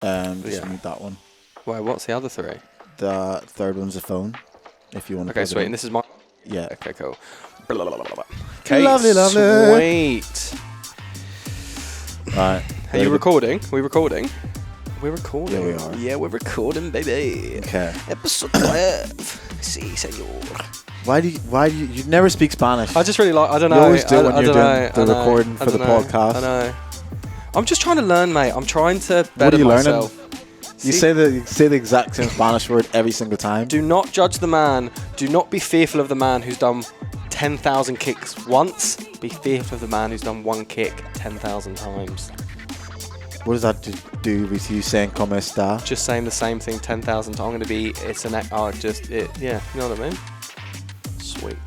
Just need that one. Wait, what's the other 3? The third one's a phone. If you want to. Okay, sweet. And this is my. Yeah. Okay, cool. Okay, Lovely. Sweet. Right. Are you recording? We're recording. We're recording. Yeah, we are. Yeah, we're recording, baby. Okay. Episode 12. Sí, señor. Why do you never speak Spanish? I just really like. I don't know. You always do when I you're don't doing know, the recording for the podcast. I know. I'm just trying to learn, mate. I'm trying to better What are you myself. learning? You say the exact same Spanish word every single time. Do not judge the man. Do not be fearful of the man who's done 10,000 kicks once. Be fearful of the man who's done one kick 10,000 times. What does that do with you saying "Como está"? Just saying the same thing 10,000 times. I'm going to be. It's an. Yeah. You know what I mean? Sweet.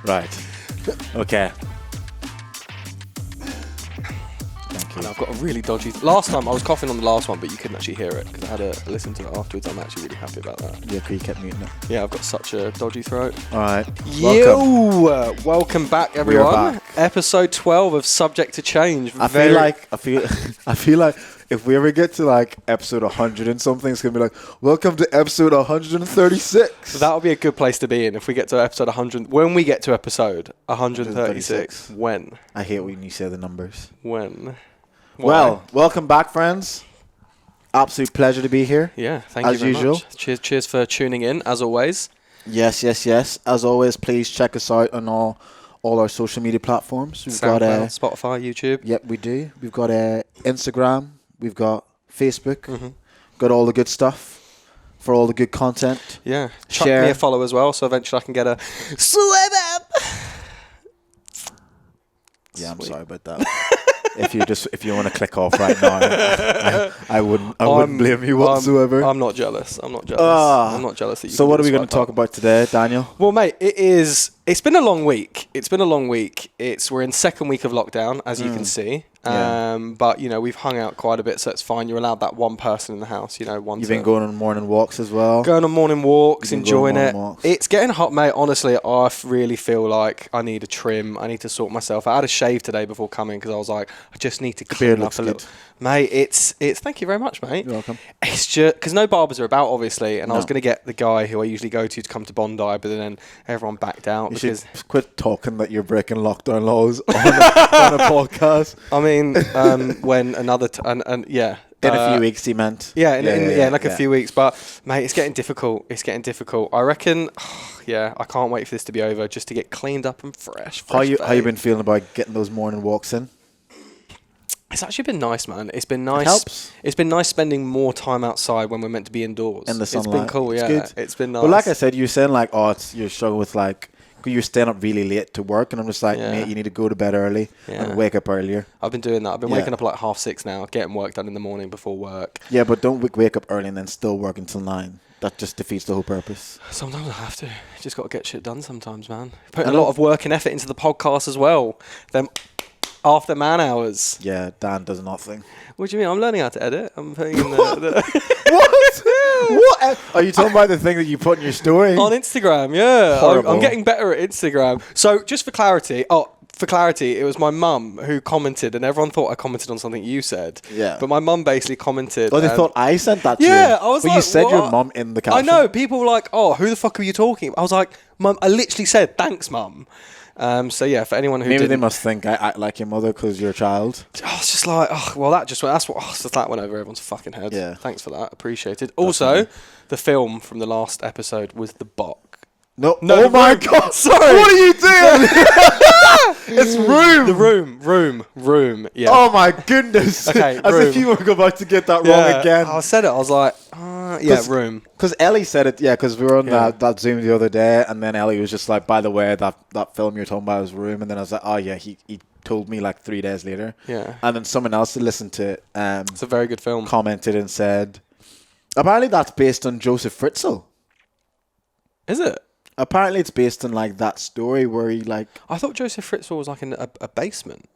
Right. Okay. Thank you. And I've got a really dodgy. Last time I was coughing on the last one, but you couldn't actually hear it because I had to listen to it afterwards. I'm actually really happy about that. Yeah, you kept muting it. Yeah, I've got such a dodgy throat. All right. Welcome back, everyone. back. Episode 12 of Subject to Change. I feel like if we ever get to like episode 100 and something, it's gonna be like, welcome to episode 136. So that'll be a good place to be in if we get to episode 100. When we get to episode 136. When? I hate when you say the numbers. When? Why? Well, welcome back, friends. Absolute pleasure to be here. Yeah, thank as you very usual. much. Cheers for tuning in, as always. Yes. As always, please check us out on all our social media platforms. We've got Spotify, YouTube. Yep, we do. We've got Instagram. We've got Facebook. Mm-hmm. Got all the good stuff for all the good content. Yeah. Chuck Share. me a follow as well, so eventually I can get a swipe up. Yeah, I'm Sweet. sorry about that. if you want to click off right now, I wouldn't blame you whatsoever. I'm not jealous. I'm not jealous that you. So can what do are we the going to swipe talk up. about today, Daniel? Well, mate, it's been a long week. We're in second week of lockdown, as you can see. Yeah. But we've hung out quite a bit, so it's fine. You're allowed that one person in the house. You've been going on morning walks as well. Going on morning walks, enjoying it. Walks. It's getting hot, mate. Honestly, I really feel like I need a trim. I need to sort myself out. I had a shave today before coming because I was like, I just need to clean up a little. Good. Mate, it's. Thank you very much, mate. You're welcome. It's just because no barbers are about, obviously, and No. I was going to get the guy who I usually go to come to Bondi, but then everyone backed out You because. should quit talking that you're breaking lockdown laws on a podcast. I mean, when another yeah. In a few weeks, he meant. Yeah, in like a few weeks. But, mate, it's getting difficult. I reckon, I can't wait for this to be over just to get cleaned up and fresh. How you been feeling about getting those morning walks in? It's actually been nice, man. It's been nice. It helps. It's been nice spending more time outside when we're meant to be indoors. In the sunlight. It's been cool, It's yeah. good. It's been nice. But like I said, you were saying like, you're struggling with like, you're staying up really late to work, and I'm just like, mate, you need to go to bed early and wake up earlier. I've been doing that. I've been waking up at like 6:30 now, getting work done in the morning before work. Yeah, but don't wake up early and then still work until 9. That just defeats the whole purpose. Sometimes I have to. Just got to get shit done sometimes, man. Putting a lot of work and effort into the podcast as well. Them after man hours. Yeah, Dan does nothing. What do you mean? I'm learning how to edit. I'm putting in the What? What? Are you talking about the thing that you put in your story? on Instagram, yeah. Horrible. I'm getting better at Instagram. So just for clarity, it was my mum who commented, and everyone thought I commented on something you said. Yeah. But my mum basically commented. Oh, they thought I sent that to you? Yeah, I was but like, you said what? your mum in the caption. I know. People were like, oh, who the fuck are you talking about? I was like, Mum, I literally said, thanks, Mum. So yeah, for anyone who Maybe they must think I act like your mother because you're a child. I was just like, that went over everyone's fucking head. Yeah. Thanks for that. Appreciated. Also, the film from the last episode was The Bok. No, No, oh the my room. God. Sorry. What are you doing? It's Room. The room. Yeah. Oh my goodness. Okay, As Room. if you were about to get that wrong again. I said it. I was like, Room. Because Ellie said it, because we were on that Zoom the other day, and then Ellie was just like, by the way, that film you're talking about is Room, and then I was like, oh yeah, he told me like 3 days later. Yeah. And then someone else that listened to it It's a very good film. commented and said, apparently that's based on Joseph Fritzl. Is it? Apparently it's based on like that story where he like... I thought Joseph Fritzl was like in a basement.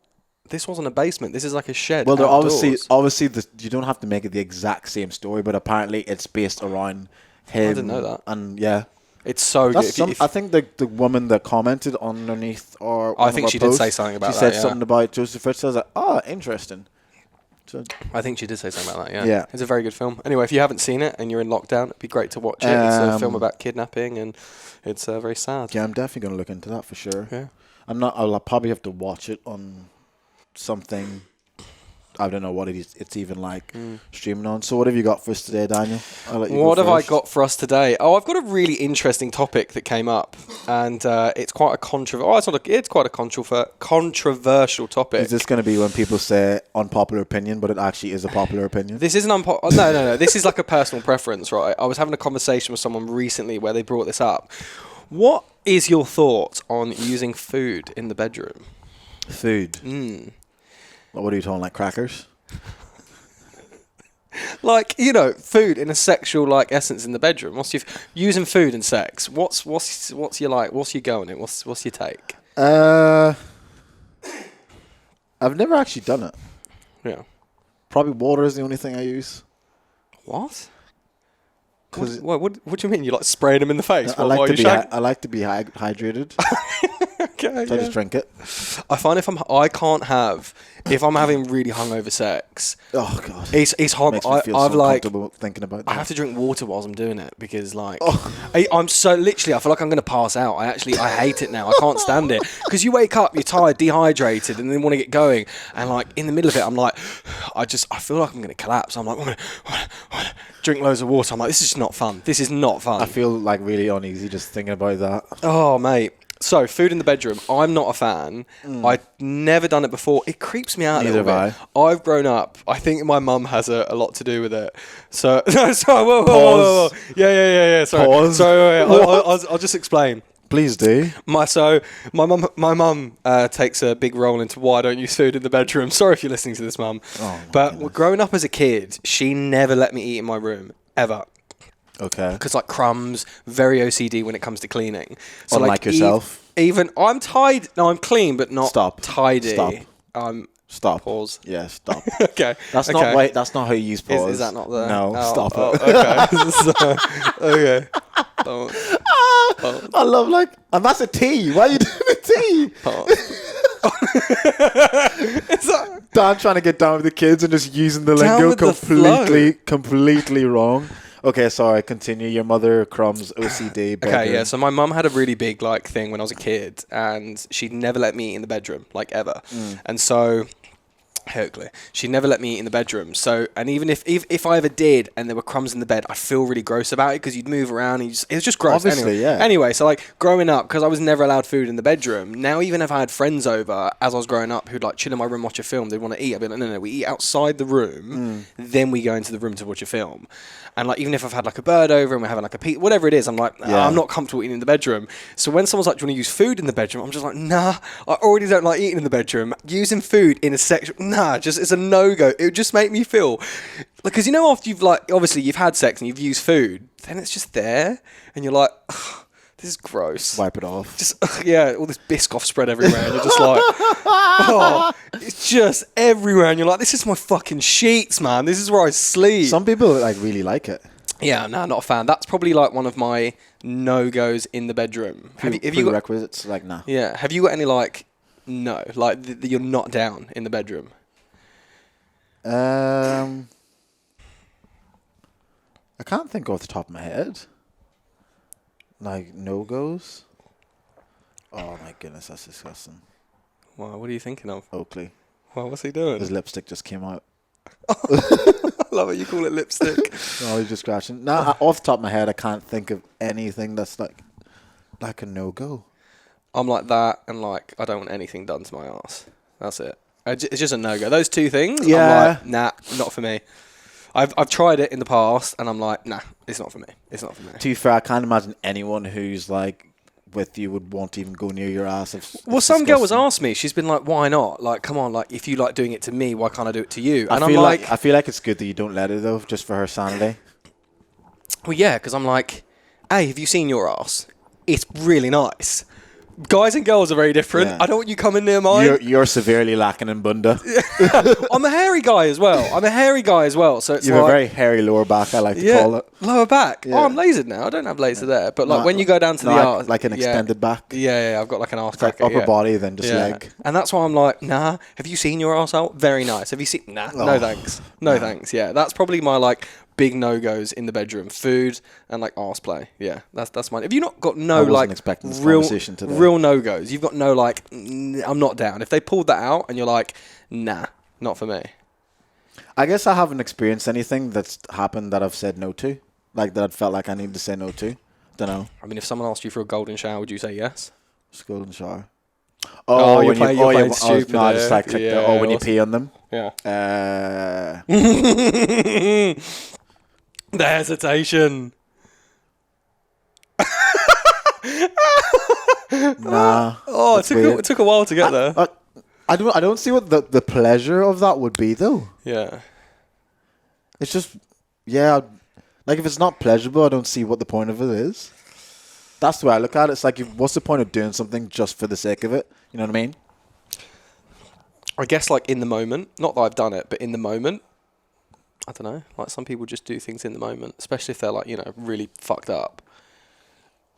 This wasn't a basement. This is like a shed. Well, they're outdoors. obviously you don't have to make it the exact same story, but apparently it's based around him. I didn't know that. And yeah. It's so That's good. I think the woman that commented underneath or I think she did say something about that. She said something about Joseph Fritzl. I was like, oh, interesting. I think she did say something about that, yeah. Yeah. It's a very good film. Anyway, if you haven't seen it and you're in lockdown, it'd be great to watch it. It's a film about kidnapping, and it's very sad. Yeah, I'm definitely going to look into that for sure. Yeah. I'll probably have to watch it on something. I don't know what it's even like streaming on. So what have you got for us today, Daniel? What have I got for us today? Oh, I've got a really interesting topic that came up, and it's quite a it's quite a controversial topic. Is this going to be when people say unpopular opinion, but it actually is a popular opinion? This isn't no. This is like a personal preference, right? I was having a conversation with someone recently where they brought this up. What is your thoughts on using food in the bedroom? Food. What are you talking, like crackers? Like, you know, food in a sexual like essence in the bedroom. What's your using food and sex? What's your like? What's your go on it? What's your take? I've never actually done it. Yeah. Probably water is the only thing I use. What? What do you mean? You like spraying them in the face? I like to be hydrated. Okay, so I just drink it. I find if I'm having really hungover sex. Oh god, it's hard. Makes me feel I've so like comfortable thinking about that. I have to drink water whilst I'm doing it because like I'm so literally I feel like I'm gonna pass out. I hate it now. I can't stand it because you wake up, you're tired, dehydrated, and then want to get going, and like in the middle of it, I'm like, I feel like I'm gonna collapse. I'm like, I'm gonna drink loads of water. I'm like, this is not fun. This is not fun. I feel like really uneasy just thinking about that. Oh mate. So, food in the bedroom, I'm not a fan. I've never done it before. It creeps me out a little bit. I've grown up. I think my mum has a lot to do with it. So, sorry, whoa. Yeah. Sorry. Pause. Sorry, I'll just explain. Please do. My mum takes a big role into why I don't use food in the bedroom. Sorry if you're listening to this, Mum. But growing up as a kid, she never let me eat in my room, ever. Okay. Because like crumbs, very OCD when it comes to cleaning. So unlike yourself. Even I'm tidy. No, I'm clean, but not tidy. Stop. Stop. Pause. Yeah, stop. Okay. That's not right. That's not how you use pause. Is that not the? No. Stop it. Okay. I love like, and that's a T. Why are you doing a T? Dan trying to get down with the kids and just using the lingo completely wrong. Okay, sorry, continue. Your mother, crumbs, OCD, bedroom. Okay, yeah, so my mum had a really big like thing when I was a kid, and she'd never let me eat in the bedroom, like ever. And so, she'd never let me eat in the bedroom. So, and even if I ever did and there were crumbs in the bed, I'd feel really gross about it because you'd move around and it was just gross. Obviously, yeah. Anyway, so like growing up, because I was never allowed food in the bedroom, now even if I had friends over as I was growing up who'd like chill in my room, watch a film, they'd want to eat, I'd be like, no, we eat outside the room, then we go into the room to watch a film. And like even if I've had like a bird over and we're having like a pizza, whatever it is, I'm like, I'm not comfortable eating in the bedroom. So when someone's like, do you want to use food in the bedroom? I'm just like, nah, I already don't like eating in the bedroom. Using food in a sexual, it's a no-go. It would just make me feel, because you know after you've like, obviously you've had sex and you've used food, then it's just there and you're like, this is gross. Wipe it off. Just all this Biscoff spread everywhere, and you're just like, it's just everywhere, and you're like, this is my fucking sheets, man. This is where I sleep. Some people like really like it. Yeah, no, not a fan. That's probably like one of my no-goes in the bedroom. Have you got prerequisites? Like, nah. Yeah. Have you got any like no, like you're not down in the bedroom? I can't think off the top of my head. Like no-goes? Oh my goodness, that's disgusting. Wow, what are you thinking of? Oakley. Well, what's he doing? His lipstick just came out. I love it, you call it lipstick. No, he's just scratching. Nah, off the top of my head, I can't think of anything that's like a no-go. I'm like that, and like I don't want anything done to my ass. That's it. It's just a no-go. Those two things, I'm like, nah, not for me. I've tried it in the past, and I'm like, nah, it's not for me. It's not for me. To be fair, I can't imagine anyone who's like with you would want to even go near your ass. Well, some girl was asked me. She's been like, why not? Like, come on, like if you like doing it to me, why can't I do it to you? And I'm like, I feel like it's good that you don't let her though, just for her sanity. Well, yeah, because I'm like, hey, have you seen your ass? It's really nice. Guys and girls are very different. Yeah. I don't want you coming near mine. You're severely lacking in bunda. I'm a hairy guy as well. So it's You have a very hairy lower back, I like to call it. Lower back. Yeah. Oh, I'm lasered now. I don't have laser there. But like when you go down to the arse. Like an extended back. Yeah, I've got like an arse Like cracker. upper body, then just leg. And that's why I'm like, nah. Have you seen your arsehole? Very nice. Have you seen? Nah. No thanks. No thanks. Yeah, that's probably my like big no-goes in the bedroom: food and like arse play. Yeah, that's mine. Have you not got no like real no-goes? You've got no like, I'm not down. If they pulled that out and you're like, nah, not for me. I guess I haven't experienced anything that's happened that I've said no to, like that I felt like I need to say no to. Don't know. I mean, if someone asked you for a golden shower, would you say yes? Just golden shower. You're playing stupid. No, I just like clicked when you pee on them. Yeah. The hesitation. Nah. Oh, it took a while to get there. I don't see what the pleasure of that would be though. Yeah. It's just like if it's not pleasurable, I don't see what the point of it is. That's the way I look at it. It's like, what's the point of doing something just for the sake of it? You know what I mean? I guess like in the moment, not that I've done it, but in the moment, I don't know. Like some people just do things in the moment, especially if they're like, really fucked up.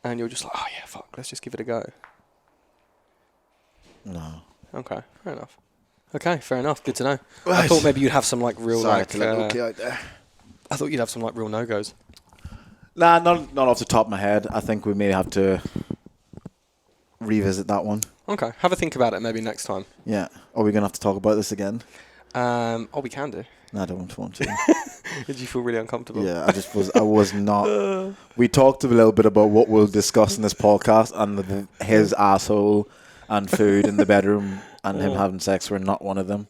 And you're just like, oh yeah, fuck, let's just give it a go. No. Okay, fair enough. Okay, fair enough. Good to know. Right. I thought maybe you'd have some like real Sorry like. to let Loki out there. I thought you'd have some like real no-goes. Nah, not off the top of my head. I think we may have to revisit that one. Okay, have a think about it maybe next time. Yeah. Are we going to have to talk about this again? We can do. No, I don't want to. Did you feel really uncomfortable? Yeah, I was not. We talked a little bit about what we'll discuss in this podcast, and his asshole and food in the bedroom and him having sex were not one of them.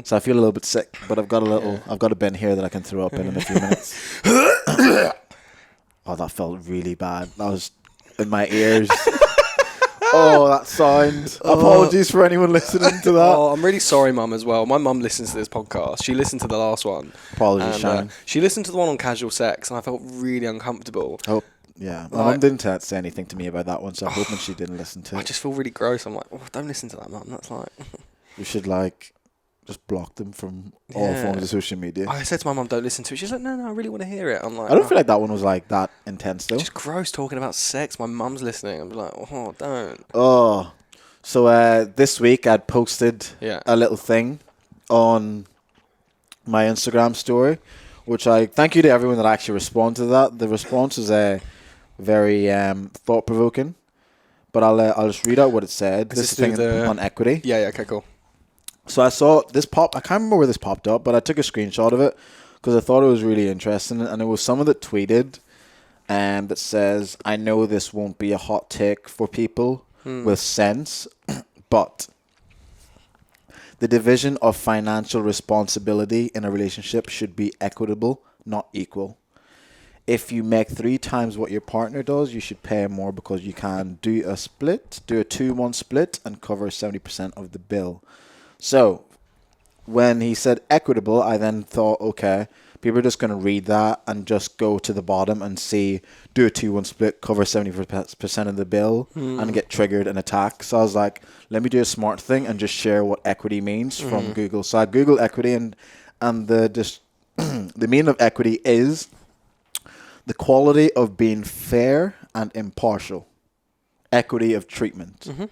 So I feel a little bit sick, but I've got a bin here that I can throw up in a few minutes. Oh, that felt really bad. That was in my ears. Oh, that sound. Apologies for anyone listening to that. Oh, I'm really sorry, Mum, as well. My mum listens to this podcast. She listened to the last one. Apologies, Sharon. She listened to the one on casual sex, and I felt really uncomfortable. Oh, yeah. My mum didn't say anything to me about that one, so I'm hoping she didn't listen to it. I just feel really gross. I'm like, don't listen to that, Mum. That's like... We should, just block them from all forms of social media. I said to my mum, don't listen to it. She's like, no, I really want to hear it. I'm like, I don't feel like that one was that intense though. Just gross talking about sex. My mum's listening. I'm like, oh, don't. Oh, so this week I'd posted a little thing on my Instagram story, which I thank you to everyone that actually responded to that. The response was very thought provoking, but I'll just read out what it said. This thing on equity. Yeah. Okay. Cool. So I saw this pop. I can't remember where this popped up, but I took a screenshot of it because I thought it was really interesting. And it was someone that tweeted that says, I know this won't be a hot take for people with sense, but the division of financial responsibility in a relationship should be equitable, not equal. If you make 3 times what your partner does, you should pay more because you can do a 2-1 split and cover 70% of the bill. So, when he said equitable, I then thought, okay, people are just going to read that and just go to the bottom and see, do a 2-1 split, cover 70% of the bill, and get triggered and attacked. So I was like, let me do a smart thing and just share what equity means from Google. So I Googled equity, and the meaning of equity is the quality of being fair and impartial. Equity of treatment. Mm-hmm.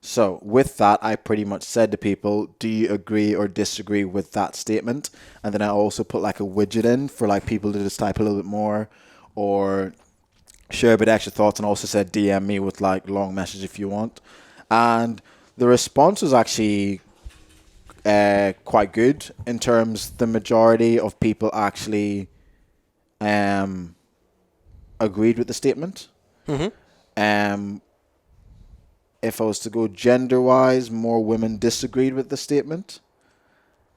So with that, I pretty much said to people, do you agree or disagree with that statement? And then I also put a widget in for people to just type a little bit more or share a bit extra thoughts, and also said DM me with long message if you want. And the response was actually quite good in terms the majority of people actually agreed with the statement. Mm-hmm. If I was to go gender-wise, more women disagreed with the statement.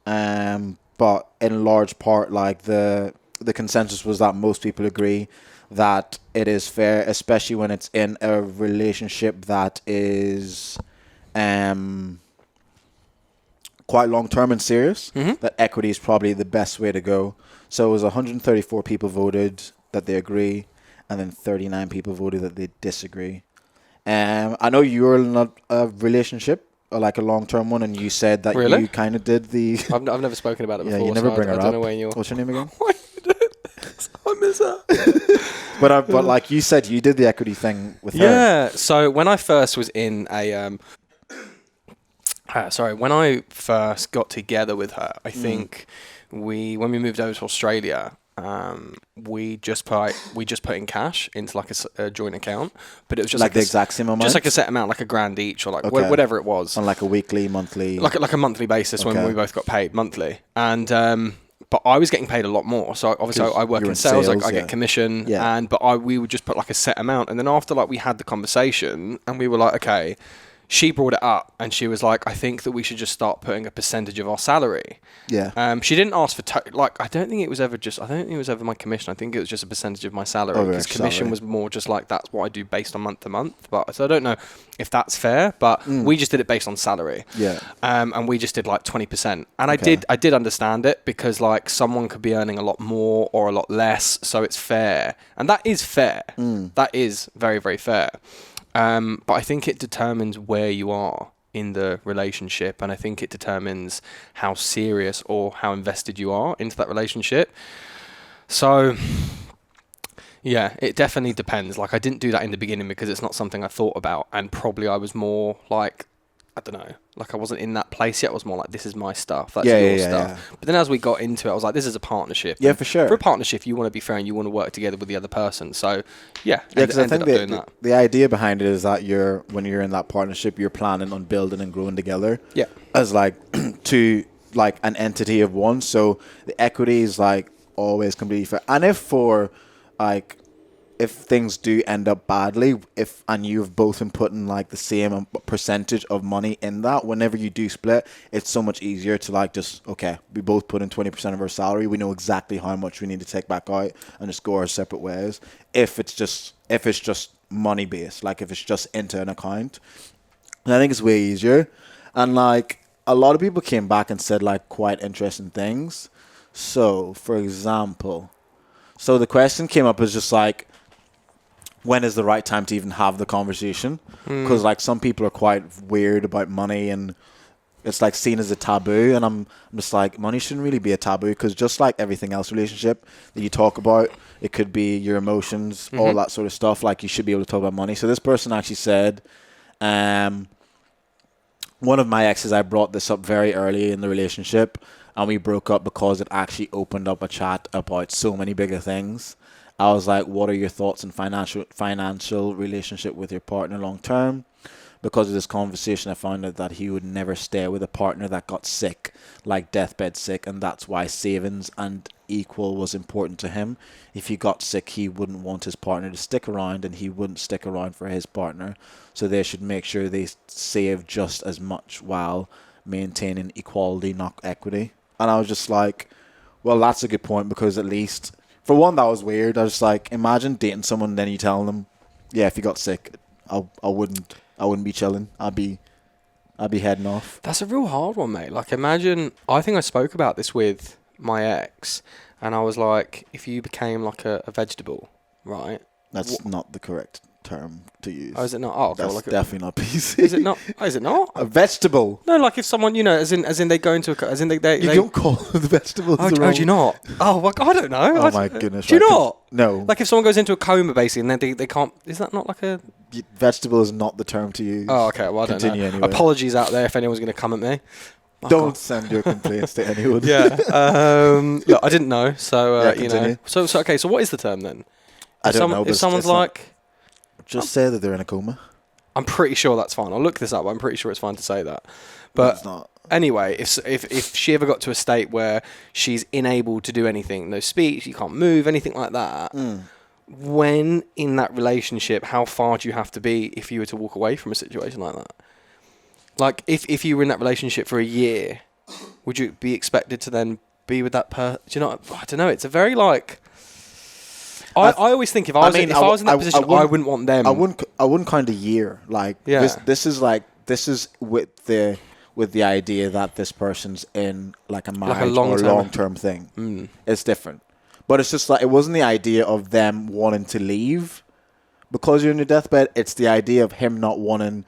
But in large part, the consensus was that most people agree that it is fair, especially when it's in a relationship that is quite long-term and serious, that equity is probably the best way to go. So it was 134 people voted that they agree, and then 39 people voted that they disagree. I know you were in a relationship, or like a long-term one, and you said that Really? you kind of did the. I've never spoken about it Yeah, before. you never so bring I her don't up. know when you're. What's your name again? I miss her. But like you said, you did the equity thing with her. Yeah. So when I first was in a when I first got together with her, I think when we moved over to Australia, we just put in cash into like a joint account, but it was just Like the exact same amount? just like a set amount, like a grand each, or like Okay. whatever it was, On like a weekly, monthly. like a monthly basis when Okay. we both got paid monthly, and but I was getting paid a lot more. So obviously 'Cause I work you're in in sales, sales, I yeah. get commission, Yeah. we would just put like a set amount, and then after like we had the conversation, and we were like, okay. She brought it up, and she was like, "I think that we should just start putting a percentage of our salary." Yeah. She didn't ask for I don't think it was ever my commission. I think it was just a percentage of my salary, Of your because commission salary. was more just like that's what I do based on month to month. But so I don't know if that's fair, but we just did it based on salary. Yeah. And we just did like 20%, and Okay. I did understand it, because like someone could be earning a lot more or a lot less, so it's fair, and that is fair. That is very, very fair. But I think it determines where you are in the relationship, and I think it determines how serious or how invested you are into that relationship. So, yeah, it definitely depends. Like, I didn't do that in the beginning because it's not something I thought about, and probably I was more like, I don't know, like I wasn't in that place yet. I was more like, this is my stuff, that's your stuff. Yeah. But then as we got into it, I was like, this is a partnership. Yeah, And for sure. For a partnership, you want to be fair and you want to work together with the other person. So, yeah, Yeah, because I think doing that. the idea behind it is that when you're in that partnership, you're planning on building and growing together. Yeah. As like to like an entity of one. So the equity is like always completely fair. And if things do end up badly, and you've both been putting like the same percentage of money in that, whenever you do split, it's so much easier to like just, okay, we both put in 20% of our salary. We know exactly how much we need to take back out and just go our separate ways. If it's just money based, like if it's just into an account, and I think it's way easier. And like a lot of people came back and said like quite interesting things. So, for example, the question came up as just like, when is the right time to even have the conversation? Because like some people are quite weird about money, and it's like seen as a taboo. And I'm just like, money shouldn't really be a taboo, because just like everything else relationship that you talk about, it could be your emotions, all that sort of stuff. Like you should be able to talk about money. So this person actually said, one of my exes, I brought this up very early in the relationship, and we broke up because it actually opened up a chat about so many bigger things. I was like, what are your thoughts on financial relationship with your partner long term? Because of this conversation, I found out that he would never stay with a partner that got sick, like deathbed sick, and that's why savings and equal was important to him. If he got sick, he wouldn't want his partner to stick around, and he wouldn't stick around for his partner. So they should make sure they save just as much while maintaining equality, not equity. And I was just like, well, that's a good point, because at least... For one, that was weird. I was like, imagine dating someone and then you telling them, yeah, if you got sick, I wouldn't be chilling. I'd be heading off. That's a real hard one, mate. Like, imagine, I think I spoke about this with my ex, and I was like, if you became like a vegetable, right? That's not the correct term to use. Oh, is it not? Oh, okay. That's well, like definitely not PC. Is it not? Oh, is it not? A vegetable. No, like if someone, as in they go into as in they You don't call the vegetables. Oh, do you not? Oh, well, I don't know. Oh my goodness! Do you not? No. Like if someone goes into a coma basically, and then they can't. Is that not like a? Vegetable is not the term to use. Oh, okay. Well, I don't Continue know. anyway. Apologies out there if anyone's going to come at me. Oh, Don't God. send your complaints to anyone. Yeah. Look, I didn't know, so Yeah, you know. continue. So okay. So what is the term then? I don't know. If But someone's it's not- like, just say that they're in a coma. I'm pretty sure that's fine. I'll look this up. I'm pretty sure it's fine to say that. But But it's not. anyway, if she ever got to a state where she's unable to do anything, no speech, you can't move, anything like that, when in that relationship, how far do you have to be if you were to walk away from a situation like that? Like, if you were in that relationship for a year, would you be expected to then be with that person? Do you know? I don't know. It's a very like. I always think if I was in that position, I wouldn't want them. I wouldn't count a year. Like Yeah. this is with the idea that this person's in like a marriage or long term thing. It's different. But it's just like, it wasn't the idea of them wanting to leave, because you're in your deathbed, it's the idea of him not wanting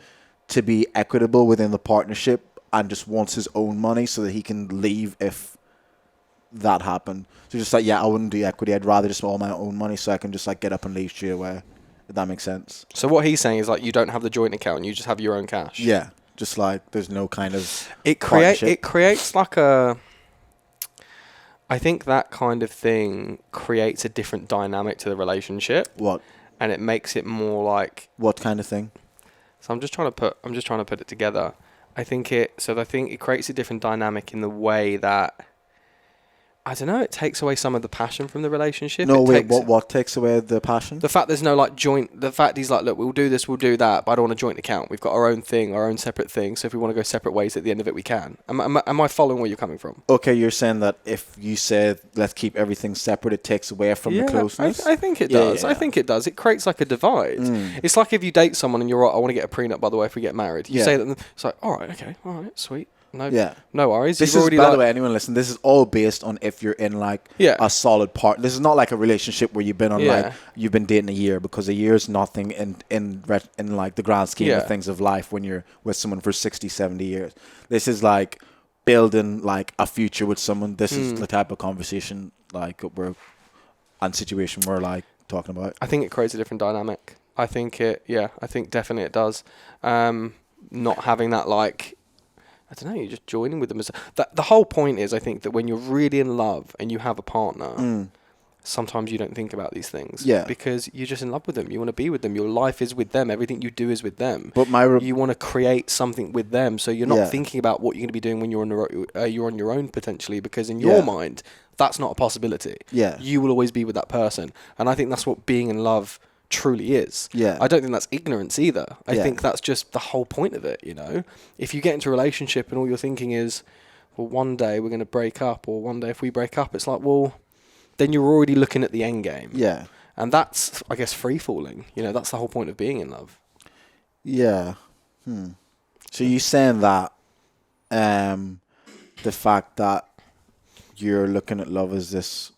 to be equitable within the partnership and just wants his own money so that he can leave if that happened. So just like, yeah, I wouldn't do equity. I'd rather just all my own money so I can just like get up and leave straight away. If that makes sense. So what he's saying is like you don't have the joint account, you just have your own cash. Yeah, just like there's no kind of it creates like a. I think that kind of thing creates a different dynamic to the relationship. What? And it makes it more like. What kind of thing? So I'm just trying to put it together. I think it creates a different dynamic in the way that. I don't know. It takes away some of the passion from the relationship. No, wait. What takes away the passion? The fact there's no like joint. The fact he's like, look, we'll do this, we'll do that, but I don't want a joint account. We've got our own thing, our own separate thing. So if we want to go separate ways at the end of it, we can. Am I following where you're coming from? Okay, you're saying that if you said let's keep everything separate, it takes away from the closeness. I think it does. Yeah. I think it does. It creates like a divide. It's like if you date someone and you're like, I want to get a prenup. By the way, if we get married, you say that. It's like, all right, okay, all right, sweet. No, no worries. This is, by the way, anyone listen, this is all based on if you're in like a solid part. This is not like a relationship where you've been on like you've been dating a year, because a year is nothing in like the grand scheme of things of life when you're with someone for 60, 70 years. This is like building like a future with someone. This is the type of conversation like and situation we're like talking about. I think it creates a different dynamic. I think definitely it does. Not having that like. I don't know, you're just joining with them. The whole point is, I think, that when you're really in love and you have a partner, sometimes you don't think about these things. Yeah. Because you're just in love with them. You want to be with them. Your life is with them. Everything you do is with them. But you want to create something with them. So you're not thinking about what you're going to be doing when you're on your own, potentially, because in your mind, that's not a possibility. Yeah. You will always be with that person. And I think that's what being in love truly is. Yeah. I don't think that's ignorance either. I think that's just the whole point of it, you know. If you get into a relationship and all you're thinking is, well, one day we're going to break up, or one day if we break up, it's like, well, then you're already looking at the end game. Yeah. And that's, I guess, free falling. You know, that's the whole point of being in love. Yeah. So you're saying that the fact that you're looking at love as this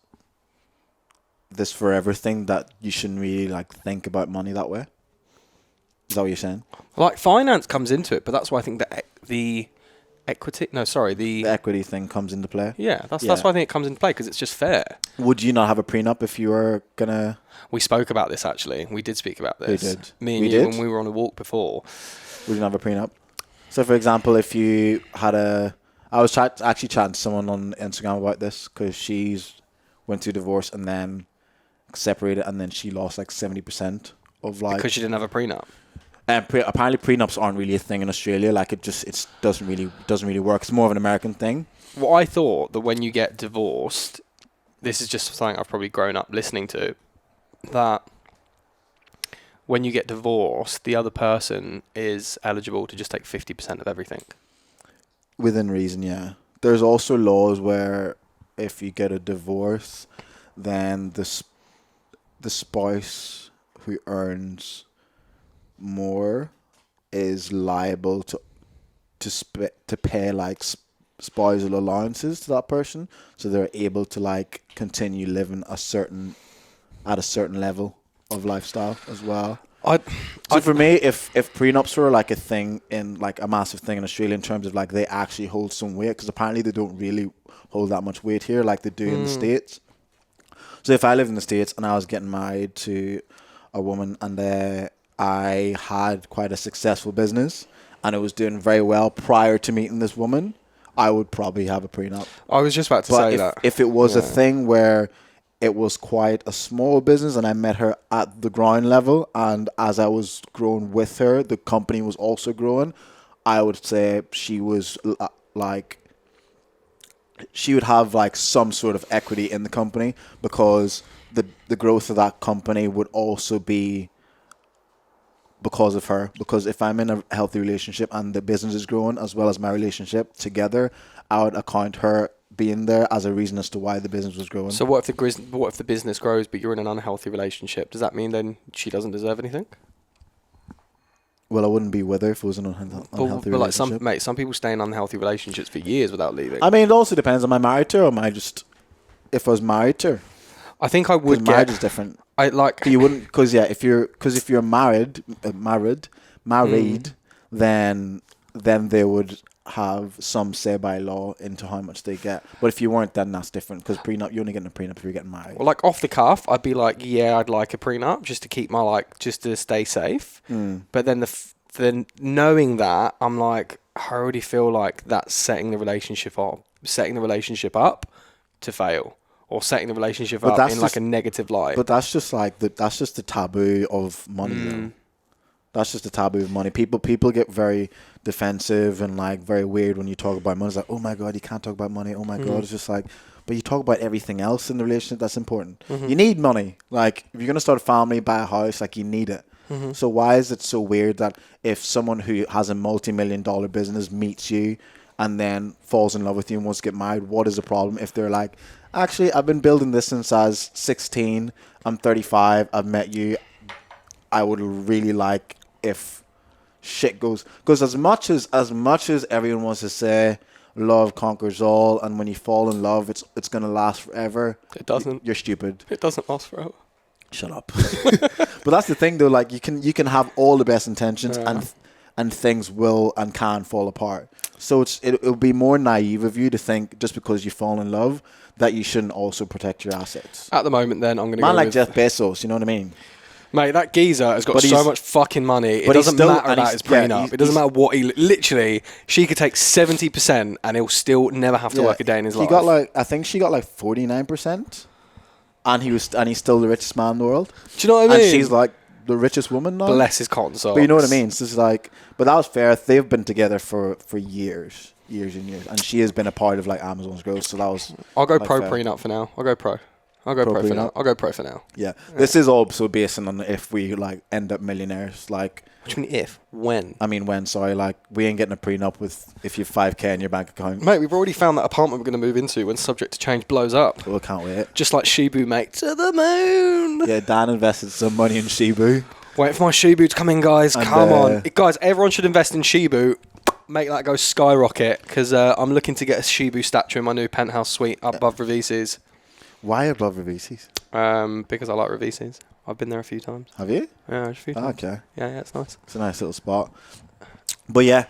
forever thing, that you shouldn't really like think about money that way? Is that what you're saying? Like finance comes into it, but that's why I think the equity thing comes into play. Yeah, that's why I think it comes into play, because it's just fair. Would you not have a prenup if you were gonna? We spoke about this actually. We did speak about this. We did. Me and you when we were on a walk before. We didn't have a prenup. So, for example, if you had I was actually chatting to someone on Instagram about this, because she's went through divorce and then separated, and then she lost like 70% of like, because she didn't have a prenup. And apparently prenups aren't really a thing in Australia. Like it doesn't really work. It's more of an American thing. Well, I thought that when you get divorced, this is just something I've probably grown up listening to, that when you get divorced, the other person is eligible to just take 50% of everything. Within reason, yeah. There's also laws where if you get a divorce, then the spouse who earns more is liable to pay like spousal allowances to that person, so they're able to like continue living at a certain level of lifestyle as well. So for me, if prenups were like a thing in like a massive thing in Australia in terms of like they actually hold some weight, because apparently they don't really hold that much weight here like they do in the States. So if I lived in the States and I was getting married to a woman and I had quite a successful business and it was doing very well prior to meeting this woman, I would probably have a prenup. I was just about to say that. If it was a thing where it was quite a small business and I met her at the ground level, and as I was growing with her, the company was also growing, I would say she was like... she would have like some sort of equity in the company, because the growth of that company would also be because of her. Because if I'm in a healthy relationship and the business is growing as well as my relationship together, I would account her being there as a reason as to why the business was growing. So what if the business grows but you're in an unhealthy relationship? Does that mean then she doesn't deserve anything? Well, I wouldn't be with her if it was an unhealthy relationship. Like some people stay in unhealthy relationships for years without leaving. I mean, it also depends. Am I married to her, or am I just... if I was married to her? I think I would Because marriage get. is different. I like. You wouldn't, because if you're married, then they would have some say by law into how much they get. But if you weren't, then that's different. Because prenup, you're only getting a prenup if you're getting married. Well, like off the cuff, I'd be like, yeah, I'd like a prenup just to keep just to stay safe. But then then knowing that, I'm like, I already feel like that's setting the relationship up to fail, or setting the relationship But up that's in like just- a negative light. But that's just like that's just the taboo of money. Though. That's just the taboo of money. People get very defensive and like very weird when you talk about money. It's like, oh my god, you can't talk about money. Oh my god, it's just like, but you talk about everything else in the relationship that's important. You need money. Like if you're gonna start a family, buy a house, like you need it. So why is it so weird that if someone who has a multi-million-dollar business meets you and then falls in love with you and wants to get married, what is the problem if they're like, actually, I've been building this since I was 16, I'm 35, I've met you, I would really like if shit goes, because as much as everyone wants to say love conquers all, and when you fall in love, it's gonna last forever. It doesn't. You're stupid. It doesn't last forever. Shut up. But that's the thing, though. Like you can have all the best intentions, and things will and can fall apart. So it'll be more naive of you to think just because you fall in love that you shouldn't also protect your assets. At the moment, then I'm going to Man go like with, Jeff Bezos, you know what I mean? mate, that geezer has got But so he's- much fucking money. It but he's doesn't still- matter and about he's- his yeah, prenup. he's- It doesn't matter what he literally. She could take 70%, and he'll still never have to work a day in his life. He got I think she got 49%, and he's still the richest man in the world. Do you know what I mean? And she's like the richest woman now. Bless his cotton socks. But you know what I mean? It's just like, but that was fair. They've been together for years and years, and she has been a part of like Amazon's growth. So that was. I'll go like, pro fair. prenup for now. I'll go pro. I'll go pro for now. prenup? I'll go pro for now. Yeah. This is also based on if we like end up millionaires. Like, What do you mean if? When? I mean, when? Sorry, like we ain't getting a prenup with if you have 5K in your bank account. Mate, we've already found that apartment we're going to move into when subject to change blows up. Well, can't wait. Just like Shibu, mate. To the moon. Yeah, Dan invested some money in Shibu. Wait for my Shibu to come in, guys. And, Come on. Guys, everyone should invest in Shibu. Make that go skyrocket, because I'm looking to get a Shibu statue in my new penthouse suite up above Ravisi's. Why above Ravisi's? Because I like Ravisi's. I've been there a few times. Have you? Yeah, just a few Oh, times. okay. Yeah, it's nice. It's a nice little spot. But yeah,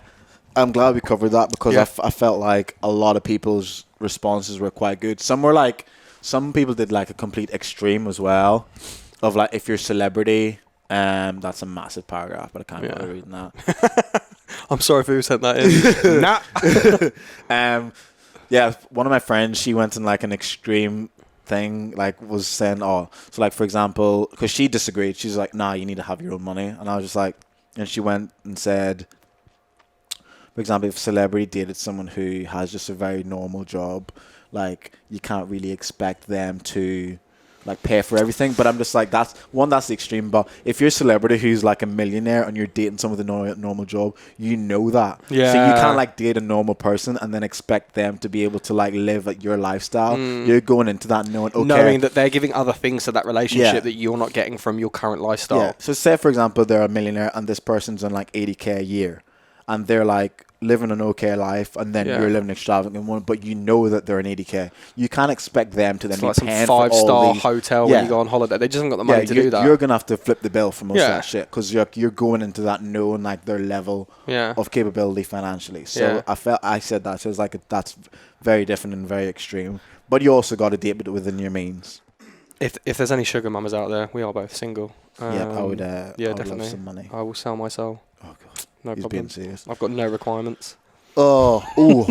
I'm glad we covered that because Yeah. I felt like a lot of people's responses were quite good. Some people did like a complete extreme as well of like if you're a celebrity, that's a massive paragraph, but I can't bother reading that. I'm sorry for who sent that in. Nah. Yeah, one of my friends, she went in like an extreme thing, like was saying, so like for example, because she disagreed, she's like, nah, you need to have your own money, and I was just like, and she went and said, for example, if a celebrity dated someone who has just a very normal job, like you can't really expect them to like pay for everything. But I'm just like, that's the extreme. But if you're a celebrity who's like a millionaire and you're dating someone with a normal job, you know that. Yeah. So you can't like date a normal person and then expect them to be able to like live at your lifestyle. You're going into that knowing, okay, Knowing that they're giving other things to that relationship Yeah. that you're not getting from your current lifestyle. yeah. So say for example, they're a millionaire and this person's on like 80K a year, and they're like living an okay life, and then Yeah. you're living extravagant one, but you know that they're an 80K. You can't expect them to then It's be like some paying for all 5-star these. hotel Yeah. when you go on holiday. They just haven't got the money to do that. You're gonna have to flip the bill for most of Yeah. that shit because you're going into that knowing like their level Yeah. of capability financially. So Yeah. I said that, so it's like that's very different and very extreme. But you also got to date it within your means. If there's any sugar mamas out there, we are both single. Yeah, I would. Yeah, I would definitely. love some money. I will sell my soul. Oh god, No he's problem. being serious. I've got no requirements. Oh,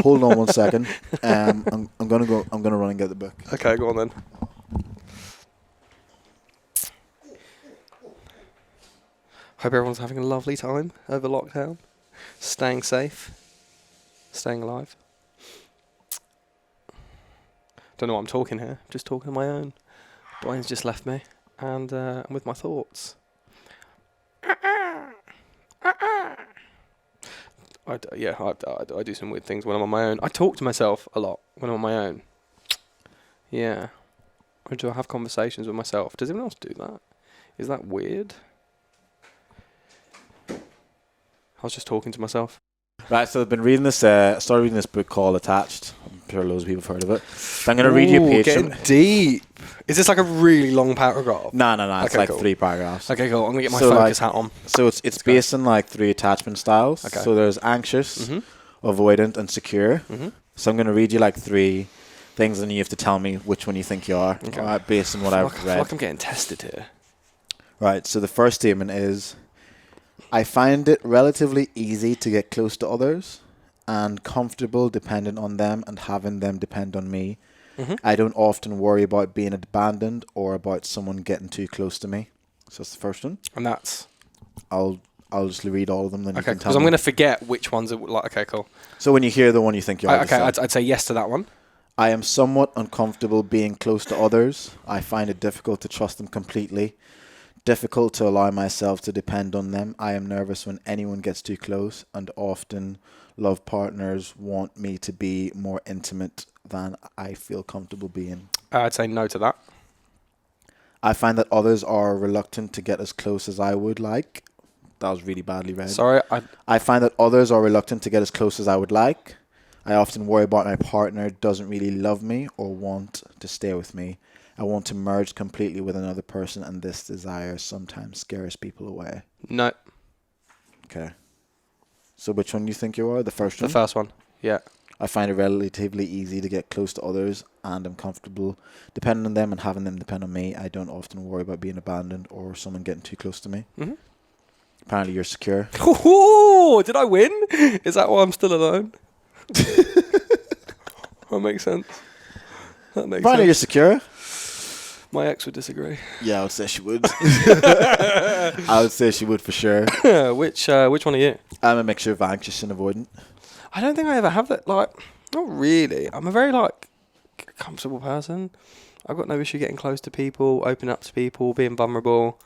hold on one second. I'm gonna go. I'm gonna run and get the book. Okay, go on then. Hope everyone's having a lovely time over lockdown. Staying safe. Staying alive. Don't know what I'm talking here. Just talking on my own. Dwayne's just left me. And I'm with my thoughts. I do some weird things when I'm on my own. I talk to myself a lot when I'm on my own. Yeah. Or do I have conversations with myself? Does anyone else do that? Is that weird? I was just talking to myself. Right, so I've been reading this. Started reading this book called Attached. I'm sure loads of people have heard of it. So I'm going to read you a page. Getting deep. Is this like a really long paragraph? No. It's Okay, like cool. 3 paragraphs. Okay, cool. I'm going to get my So, focus hat on. So it's based on like 3 attachment styles. Okay. So there's anxious, Mm-hmm. avoidant, and secure. Mm-hmm. So I'm going to read you like 3 things, and you have to tell me which one you think you are. Okay. All right, based on what I I've feel read. like I'm getting tested here. Right. So the first statement is, I find it relatively easy to get close to others and comfortable depending on them and having them depend on me. Mm-hmm. I don't often worry about being abandoned or about someone getting too close to me. So that's the first one. And that's... I'll just read all of them, then you Okay, can tell because I'm me. going to forget which ones are like... Okay, cool. So when you hear the one you think you are, Okay, I'd say yes to that one. I am somewhat uncomfortable being close to others. I find it difficult to trust them completely. Difficult to allow myself to depend on them. I am nervous when anyone gets too close, and often love partners want me to be more intimate than I feel comfortable being. I'd say no to that. I find that others are reluctant to get as close as I would like. That was really badly read. Sorry, I find that others are reluctant to get as close as I would like. I often worry about my partner doesn't really love me or want to stay with me. I want to merge completely with another person, and this desire sometimes scares people away. no. Okay. So which one do you think you are? The first The one? first one. Yeah. I find it relatively easy to get close to others, and I'm comfortable depending on them and having them depend on me. I don't often worry about being abandoned or someone getting too close to me. Mm-hmm. Apparently you're secure. Ooh, did I win? Is that why I'm still alone? That makes sense. Apparently you're secure. My ex would disagree. Yeah, I would say she would. I would say she would for sure. Which one are you? I'm a mixture of anxious and avoidant. I don't think I ever have that. Like, not really. I'm a very like comfortable person. I've got no issue getting close to people, opening up to people, being vulnerable.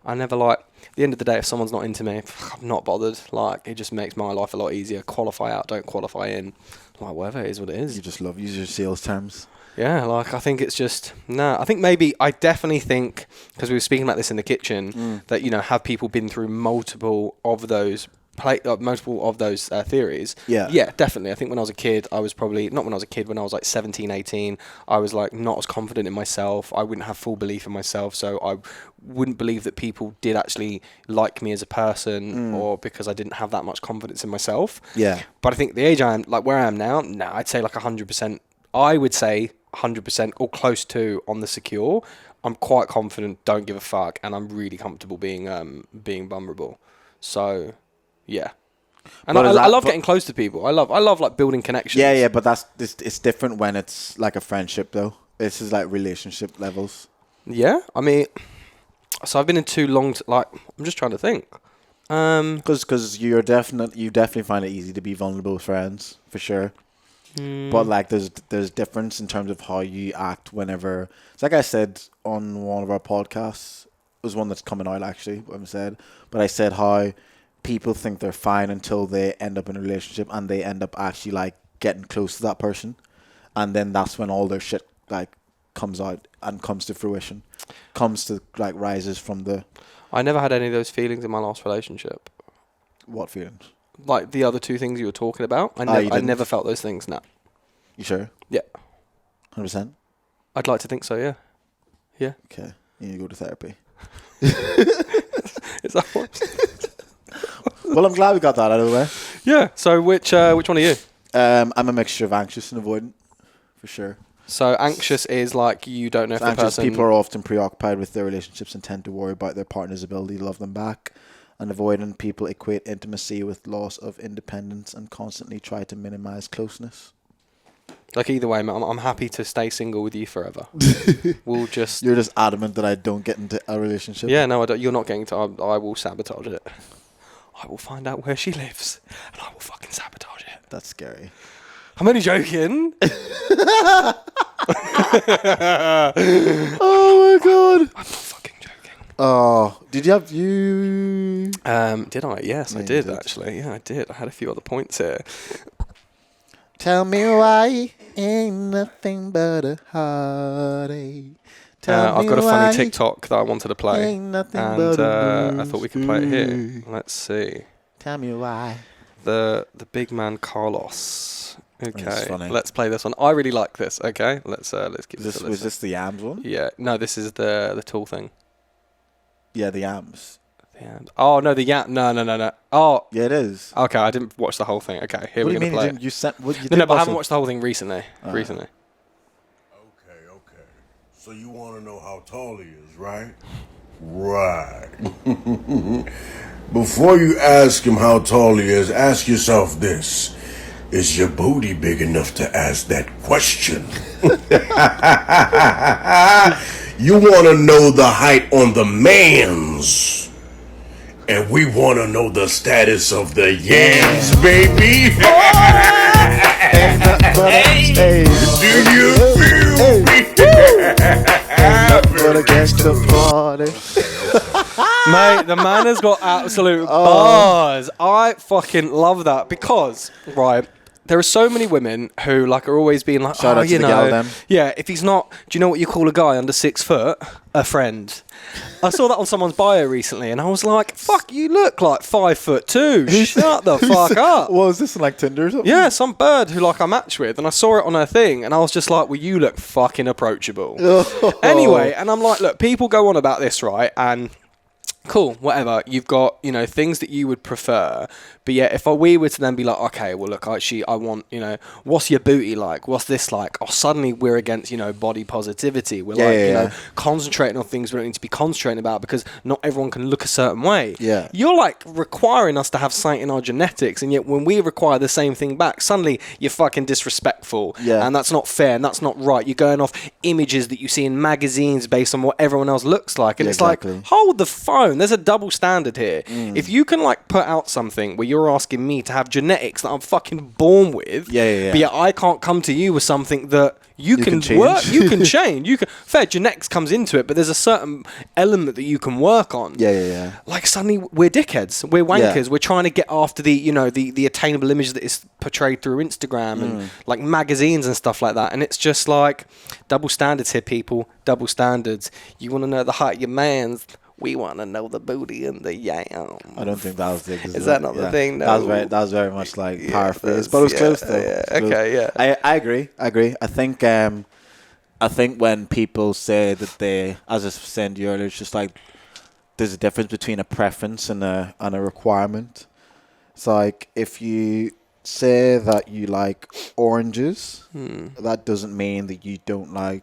I never like. At the end of the day, if someone's not into me, I'm not bothered. Like, it just makes my life a lot easier. Qualify out, don't qualify in. Like, whatever it is, what it is. You just love use your sales terms. Yeah, like, I think it's just, I think maybe, I definitely think, because we were speaking about this in the kitchen, that, have people been through multiple of those theories. Yeah, definitely. I think when I was a kid, I was probably, not when I was a kid, when I was like 17, 18, I was like not as confident in myself. I wouldn't have full belief in myself. So I wouldn't believe that people did actually like me as a person or because I didn't have that much confidence in myself. Yeah. But I think the age I am, like where I am now, I'd say like 100%. I would say 100% or close to on the secure. I'm quite confident, don't give a fuck, and I'm really comfortable being vulnerable. So, yeah. And I love getting close to people. I love like building connections. Yeah, but it's different when it's like a friendship though. This is like relationship levels. Yeah, I mean, so I've been in too long. I'm just trying to think. Because you definitely find it easy to be vulnerable with friends for sure. But like there's difference in terms of how you act whenever. It's like I said on one of our podcasts. It was one that's coming out actually. What I said, but I said how people think they're fine until they end up in a relationship and they end up actually like getting close to that person, and then that's when all their shit like comes out and comes to fruition, rises from the. I never had any of those feelings in my last relationship. What feelings? Like the other two things you were talking about, I never felt those things. No. You sure? Yeah. 100%. I'd like to think so. Yeah. Yeah. Okay. You need to go to therapy. Is that what? Well, I'm glad we got that out of the way. Yeah. So which one are you? I'm a mixture of anxious and avoidant, for sure. So anxious is like you don't know if the Anxious person. people are often preoccupied with their relationships and tend to worry about their partner's ability to love them back. And avoidant people equate intimacy with loss of independence and constantly try to minimize closeness. Like either way, I'm happy to stay single with you forever. We'll just. You're just adamant that I don't get into a relationship. Yeah, no, I don't. You're not getting to. I will sabotage it. I will find out where she lives, and I will fucking sabotage it. That's scary. I'm only joking. Oh my god. I'm not fucking joking. Oh, did you have you? Did I? Yes, Yeah, I you did did. actually. Yeah, I did. I had a few other points here. Tell me why ain't nothing but a heartache. I've got a funny TikTok that I wanted to play, Ain't nothing and but a I thought we could play it here. Let's see. Tell me why. The big man Carlos Okay, It's funny. let's play this one. I really like this. Okay, let's give this a Was listen. this the yams one? Yeah, no, this is the tool thing. Yeah, the yams. The yams. Oh no, the yam. No. Oh, Yeah, it is. okay. I didn't watch the whole thing. Okay, here What we're do you gonna mean? play. You, didn't, you sent? What, you No, did no, but I watch haven't it? watched the whole thing recently. Recently. Okay. So you want to know how tall he is, right? Right. Before you ask him how tall he is, ask yourself this. Is your booty big enough to ask that question? You want to know the height on the mans. And we want to know the status of the yams, baby. Hey, Do you feel me? but against the party. Mate, the man has got absolute bars. I fucking love that because, right, there are so many women who like are always being like, Shout out to you the know, gal then. yeah, if he's not, do you know what you call a guy under 6 foot? A friend. I saw that on someone's bio recently, and I was like, "Fuck, you look like 5'2". Shut the fuck up." What was this, like Tinder or something? Yeah, some bird who like I matched with, and I saw it on her thing, and I was just like, "Well, you look fucking approachable." Anyway, and I'm like, "Look, people go on about this, right?" And cool, whatever. You've got, you know, things that you would prefer. But yeah, if we were to then be like, okay, well, look, I want, you know, what's your booty like? What's this like? Oh, suddenly we're against, you know, body positivity. We're you know, concentrating on things we don't need to be concentrating about because not everyone can look a certain way. Yeah. You're like requiring us to have something in our genetics. And yet when we require the same thing back, suddenly you're fucking disrespectful. Yeah. And that's not fair and that's not right. You're going off images that you see in magazines based on what everyone else looks like. And Yeah, it's exactly. like, hold the phone. There's a double standard here. If you can like put out something where you're asking me to have genetics that I'm fucking born with, but yet I can't come to you with something that you can change. work, you can change. You can fair genetics comes into it, but there's a certain element that you can work on. Yeah. Like suddenly we're dickheads, we're wankers. We're trying to get after the, you know, the attainable image that is portrayed through Instagram and like magazines and stuff like that. And it's just like double standards here, people. Double standards. You want to know the height of your man's. We want to know the booty and the yam. I don't think that was the. Is that not the thing? No. That was very much like paraphrase, but it was close though. Yeah. It was Okay, close. I agree. I think when people say that they, as I was saying to you earlier, it's just like there's a difference between a preference and a requirement. It's like if you say that you like oranges, that doesn't mean that you don't like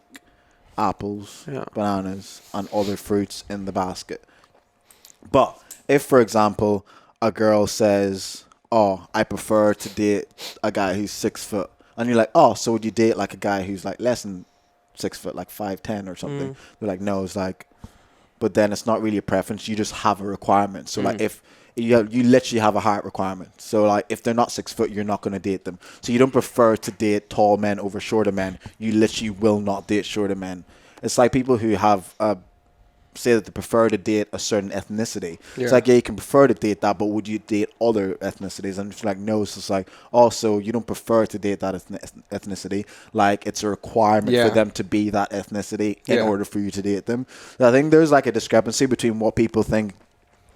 apples, bananas, and other fruits in the basket. But if, for example, a girl says, "Oh, I prefer to date a guy who's 6 foot," and you're like, "Oh, so would you date like a guy who's like less than 6 foot, like 5'10" or something?" They're like, "No," it's like, but then it's not really a preference. You just have a requirement. So like if you literally have a height requirement. So like if they're not 6 foot, you're not going to date them. So you don't prefer to date tall men over shorter men. You literally will not date shorter men. It's like people who have say that they prefer to date a certain ethnicity. It's like, yeah, you can prefer to date that, but would you date other ethnicities? And it's like, no, it's just like, also you don't prefer to date that ethnicity. Like it's a requirement for them to be that ethnicity in order for you to date them. So I think there's like a discrepancy between what people think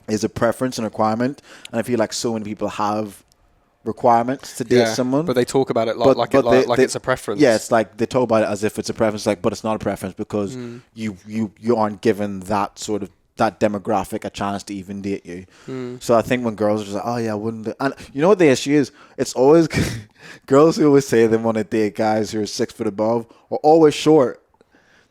is a preference and requirement, and I feel like so many people have requirements to date someone, but they talk about it like it's a preference. Yeah, it's like they talk about it as if it's a preference, like, but it's not a preference because you aren't given that sort of that demographic a chance to even date you. So I think when girls are just like, "Oh yeah, I wouldn't," and you know what the issue is? It's always girls who always say they want to date guys who are 6 foot above are always short.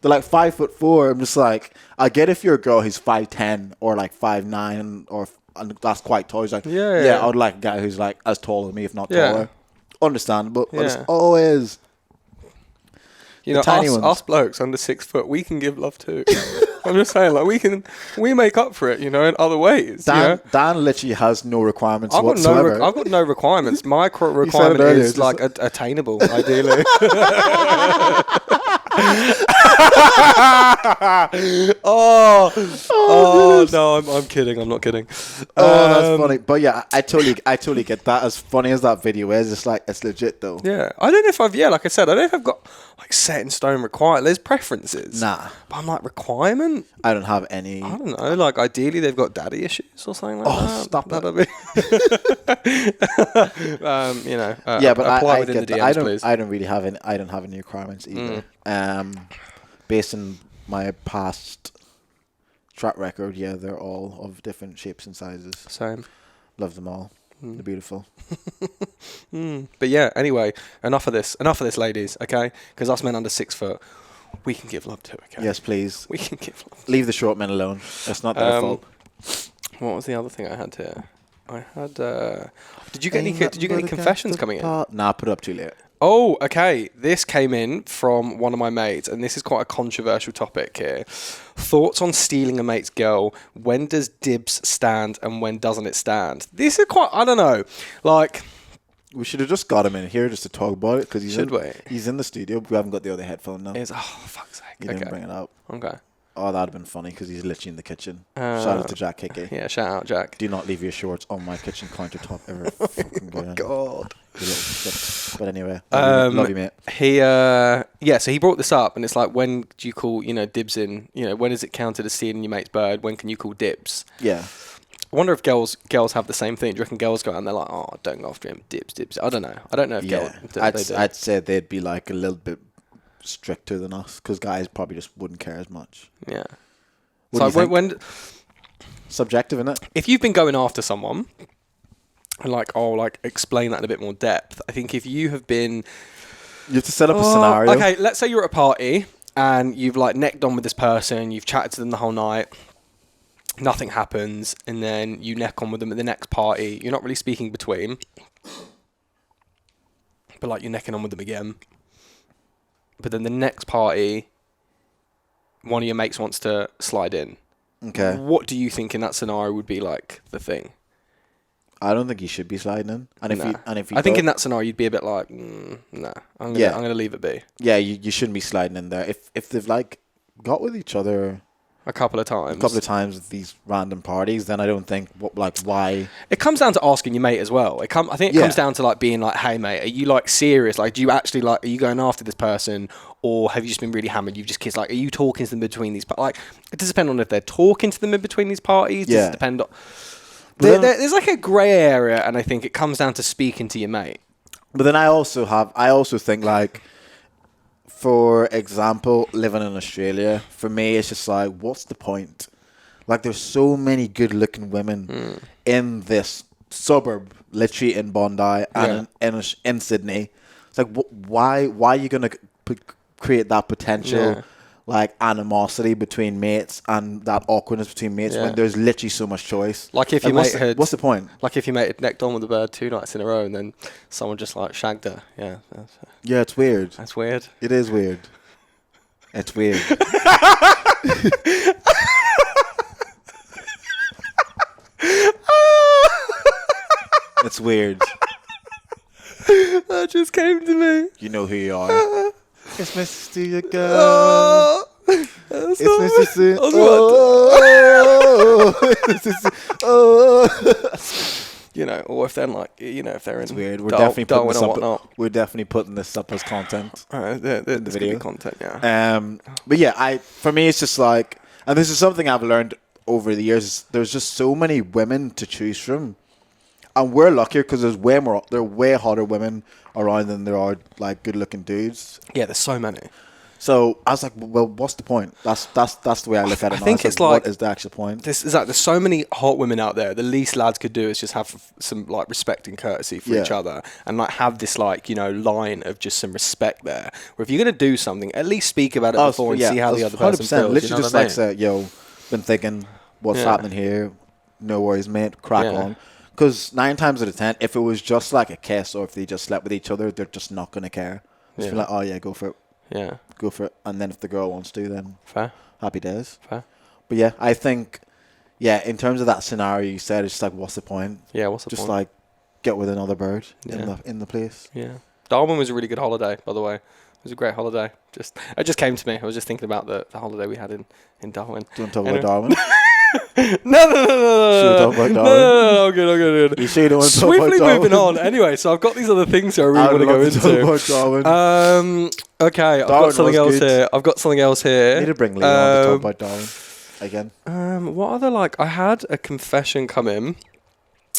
They're like 5'4". I'm just like, I get if you're a girl who's 5'10" or like 5'9" or and that's quite tall. He's like, yeah, I would like a guy who's like as tall as me, if not taller. Understandable, but it's always, you know, us blokes under 6 foot, we can give love too. I'm just saying, like we make up for it, you know, in other ways. Dan literally has no requirements whatsoever. I've got no requirements. My requirement is like attainable, ideally. oh no, I'm kidding. I'm not kidding. Oh, that's funny. But yeah, I totally get that. As funny as that video is, it's like it's legit though. Yeah, I don't know if I've like I said, I don't know if I've got like set in stone requirement. There's preferences. Nah, but I'm like requirement. I don't have any. I don't know. Like ideally, they've got daddy issues or something like that. Stop That'd be. Yeah, but I within get the that. DMs, please. I don't really have any. I don't have any requirements either. Based on my past track record, yeah, they're all of different shapes and sizes. Same. Love them all. They're beautiful. But yeah, anyway, enough of this, ladies. Okay, because us men under 6 foot, we can give love too. Okay. Yes, please. We can give love. Leave the short men alone. It's not their fault. What was the other thing I had here? I had. Did you get any confessions coming in? Nah, put it up too late. Oh, okay. This came in from one of my mates, and this is quite a controversial topic here. Thoughts on stealing a mate's girl. When does dibs stand and when doesn't it stand? This is quite, I don't know. Like, we should have just got him in here just to talk about it because he's in the studio. But we haven't got the other headphone now. Fuck's sake. You didn't bring it up. Okay. Oh, that'd have been funny because he's literally in the kitchen. Shout out to Jack Hickey. Yeah, shout out, Jack. Do not leave your shorts on my kitchen countertop ever. Fucking again. God. But anyway, love you, mate. So he brought this up, and it's like, when do you call, dibs in? When is it counted as stealing your mate's bird? When can you call dibs? Yeah. I wonder if girls have the same thing. Do you reckon girls go out and they're like, oh, don't go after him, dibs? I don't know. I don't know if girls. I'd say they'd be like a little bit stricter than us because guys probably just wouldn't care as much. Yeah. What so when subjective, isn't it? If you've been going after someone, and explain that in a bit more depth. I think if you have been, you have to set up a scenario. Okay, let's say you're at a party and you've necked on with this person, you've chatted to them the whole night, nothing happens, and then you neck on with them at the next party. You're not really speaking between, but you're necking on with them again. But then the next party, one of your mates wants to slide in. Okay. What do you think in that scenario would be the thing? I don't think he should be sliding in. And if I think in that scenario you'd be a bit like, nah, I'm gonna leave it be. Yeah, you shouldn't be sliding in there. If they've got with each other a couple of times with these random parties, then I don't think why. It comes down to asking your mate as well. I think it comes down to being hey mate, are you serious? Do you actually are you going after this person, or have you just been really hammered? You've just kissed. Are you talking to them between these? It does depend on if they're talking to them in between these parties. Does it depend on. There's a grey area, and I think it comes down to speaking to your mate. But then I also think for example, living in Australia, for me, it's just what's the point? There's so many good-looking women in this suburb, literally in Bondi and in Sydney. It's why are you going to create that potential animosity between mates and that awkwardness between mates when there's literally so much choice? If your mate had... What's the point? If your mate had necked on with a bird 2 nights in a row and then someone just shagged her. Yeah. Yeah, it's weird. That's weird. It is weird. It's weird. It's weird. That just came to me. You know who you are. It's Mr. Steal Girl. It's Mr. Steal. Or if they're if they're in. It's weird. We're definitely putting this up as content. The video content, yeah. But yeah, for me, it's just and this is something I've learned over the years. There's just so many women to choose from, and we're luckier because there are way hotter women around than there are good-looking dudes. Yeah, there's so many. So I was well, what's the point? That's the way I look at it. I think it's what is the actual point? There's so many hot women out there. The least lads could do is just have some respect and courtesy for each other, and have this line of just some respect there. Where if you're gonna do something, at least speak about it before and see how the other person feels. Literally just say, yo, been thinking, what's happening here? No worries, mate. Crack on. Because 9 times out of 10, if it was just a kiss or if they just slept with each other, they're just not gonna care. Just be like, oh yeah, go for it. Yeah. Go for it. And then if the girl wants to, then fair. Happy days. Fair. But yeah, I think, in terms of that scenario you said, it's just what's the point? Yeah, what's the point? Just get with another bird in the place. Yeah. Darwin was a really good holiday, by the way. It was a great holiday. It just came to me. I was just thinking about the holiday we had in Darwin. Do you want to talk about Darwin? No. Should we talk about Darwin? No, I'm good. You sure you don't want to talk about Swiftly Darwin? moving on. Anyway, so I've got these other things I really I want would to go love to talk into. about Darwin. Okay, I've Darwin got something was else good. here. I've got something else here. I need to bring Leon on to talk about Darwin again. What other I had a confession come in.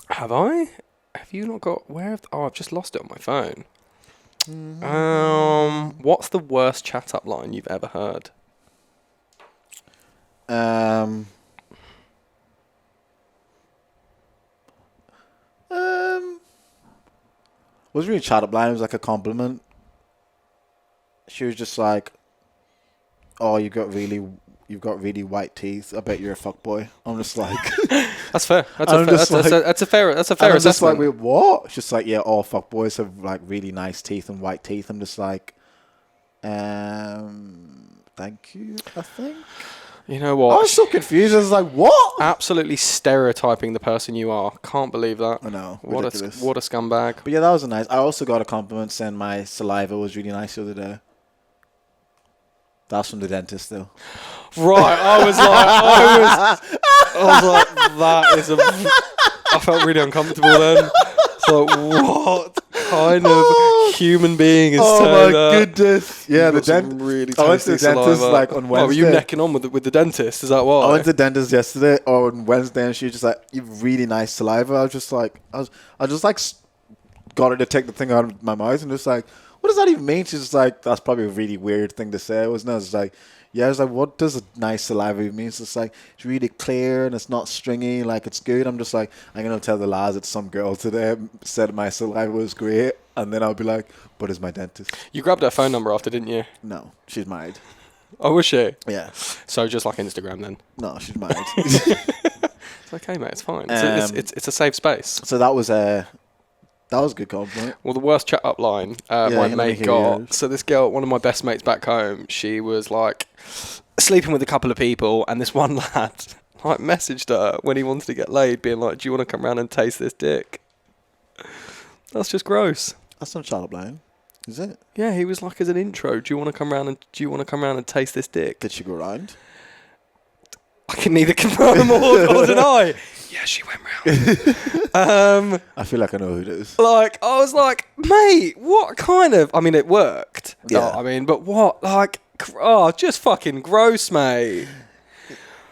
Have I? Have you not got I've just lost it on my phone. What's the worst chat up line you've ever heard? Wasn't really a chat up line, it was like a compliment. She was just like, "Oh, you've got really white teeth. I bet you're a fuckboy." I'm just like, That's fair. That's I'm a fair. just That's like- a fair. That's a and fair I'm just like, assessment. "Wait, what?" It's just like, "Yeah, all fuckboys have like really nice teeth and white teeth." I'm just like, thank you. I think You know I what? was so confused. I was like, "What?" Absolutely stereotyping the person you are. Can't believe that. I know, What ridiculous. a scumbag. But yeah, that was a nice. I also got a compliment saying my saliva was really nice the other day. That's from the dentist, though. Right, I was like, that is I felt really uncomfortable then. So what kind of human being is saying that? goodness! Yeah, You've the got some dentist. really I went to the tasty dentist saliva. like on Oh, were you Wednesday. necking on with the dentist? Is that why? I went to the dentist yesterday or on Wednesday, and she was just like, "You've really nice saliva." I was just like, I just like got her to take the thing out of my mouth, and just like, what does that even mean? She's just like, that's probably a really weird thing to say, wasn't it? It's like, yeah, I was like, what does a nice saliva even mean? It's just like, it's really clear and it's not stringy, like it's good. I'm just like, I'm gonna tell the lads that some girl today said my saliva was great, and then I'll be like, but is my dentist? You grabbed her phone number after, didn't you? No, she's married. Oh, was she? Yeah, So just like Instagram then. no, she's married. It's okay, mate. It's fine. It's a safe space. So that was a good compliment. Well, the worst chat up line my let me mate hear got. yours. So this girl, one of my best mates back home, she was like sleeping with a couple of people, and this one lad like messaged her when he wanted to get laid, being like, "Do you want to come round and taste this dick?" That's just gross. That's not child line, is it? Yeah, he was like as an intro. Do you want to come round and taste this dick? Did she go round? I can neither confirm or deny. Yeah, she went round. I feel like I know who it is. Like, I was like, mate, what kind of... I mean, it worked. Yeah. Oh, I mean, but what? Like, just fucking gross, mate.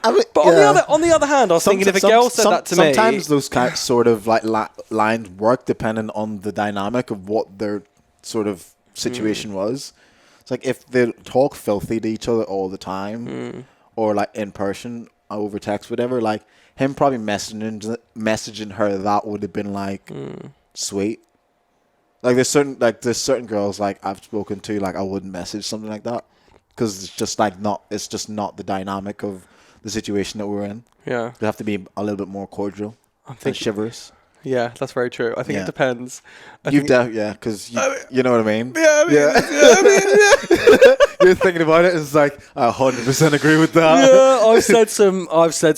I mean, But on the other hand, I was thinking if a girl said that to me... sometimes those kind sort of like lines work depending on the dynamic of what their sort of situation was. It's like if they talk filthy to each other all the time, or like in person over text, whatever. Like him probably messaging her that would have been like sweet. Like there's certain girls like I've spoken to, like I wouldn't message something like that because it's just not the dynamic of the situation that we're in. Yeah. You have to be a little bit more cordial and thinking- chivalrous. Yeah, that's very true. I think Yeah. it depends. Because you know what I mean. Yeah, You're thinking about it. It's like I 100% agree with that. Yeah, I've said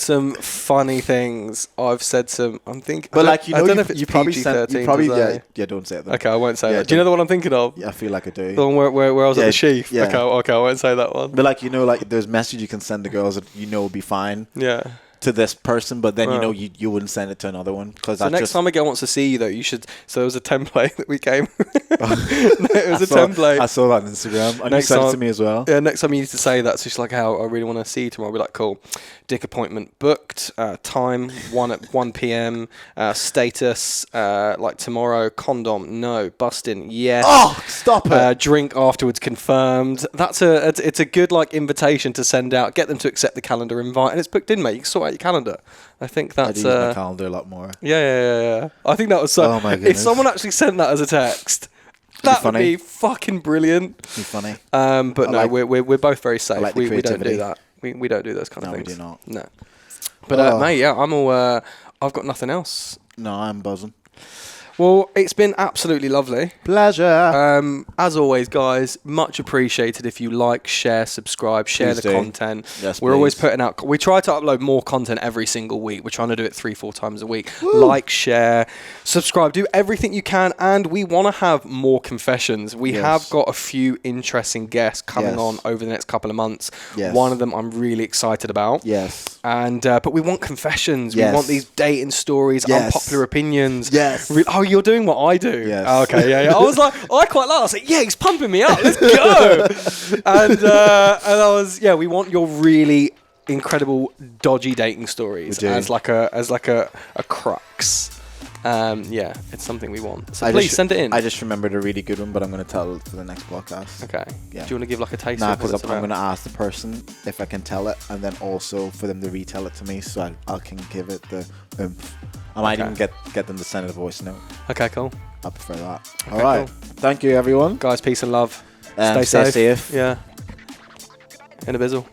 some funny things. I'm thinking, But like I don't know if it's you probably PG-13, don't say it. Then. Okay, I won't say Yeah, that. Do you know the one I'm thinking of? Yeah, I feel like I do. The one where I was at Yeah, the sheath. yeah. Okay, I won't say that one. But like like there's message you can send to girls that will be fine Yeah. to this person, but then Wow. you wouldn't send it to another one because So next time a girl wants to see you, though, you should. So there was a template that we came. It was a template. I saw that on Instagram, and you Next sent it time- to me as well. Yeah, next time you need to say that. So she's like, "How I really want to see you tomorrow." I'll be like, "Cool, dick appointment booked. Time 1 p.m. Status like tomorrow. Condom no. Busting yes. Oh, stop it! Drink afterwards confirmed. It's a good like invitation to send out. Get them to accept the calendar invite, and it's booked in, mate. You can sort out your calendar. I think I that's do use my calendar a lot more. yeah. I think that was so. Oh my If goodness. someone actually sent that as a text, that would funny. be fucking brilliant. Be funny. But no, like- we're both very safe. like the We don't do creativity. that. We don't do those kind of No, we things. do not. No. But Oh. mate, yeah, I'm all. I've got nothing else. No, I'm buzzing. Well, it's been absolutely lovely. Pleasure. As always, guys, much appreciated if you like, share, subscribe, share Please the do. content. Yes, We're always please. putting out. We try to upload more content every single week. We're trying to do it 3-4 times a week. Like, share, subscribe, do everything you can, and we want to have more confessions. We Yes. have got a few interesting guests coming Yes. on over the next couple of months. Yes. One of them I'm really excited about. Yes. And but we want confessions. Yes. We want these dating stories, Yes. unpopular opinions. Yes. Oh, you're doing what I do. Yes. Oh, okay. Yeah. I was like, I quite like. I was like, yeah, he's pumping me up. Let's go. and I was, yeah, we want your really incredible dodgy dating stories do. as like a crux. Yeah, it's something we want. So I please just- send it in. I just remembered a really good one, but I'm going to tell it for the next podcast. Okay. Yeah. Do you want to give like a taste? Nah, of what because it's I'm about? going to ask the person if I can tell it, and then also for them to retell it to me, so I can give it the oomph. I might Okay. even get them to send a voice note. Okay, cool. I prefer that. Okay, All right. cool. Thank you, everyone. Guys, peace and love. Stay safe. Yeah. In a bizzle.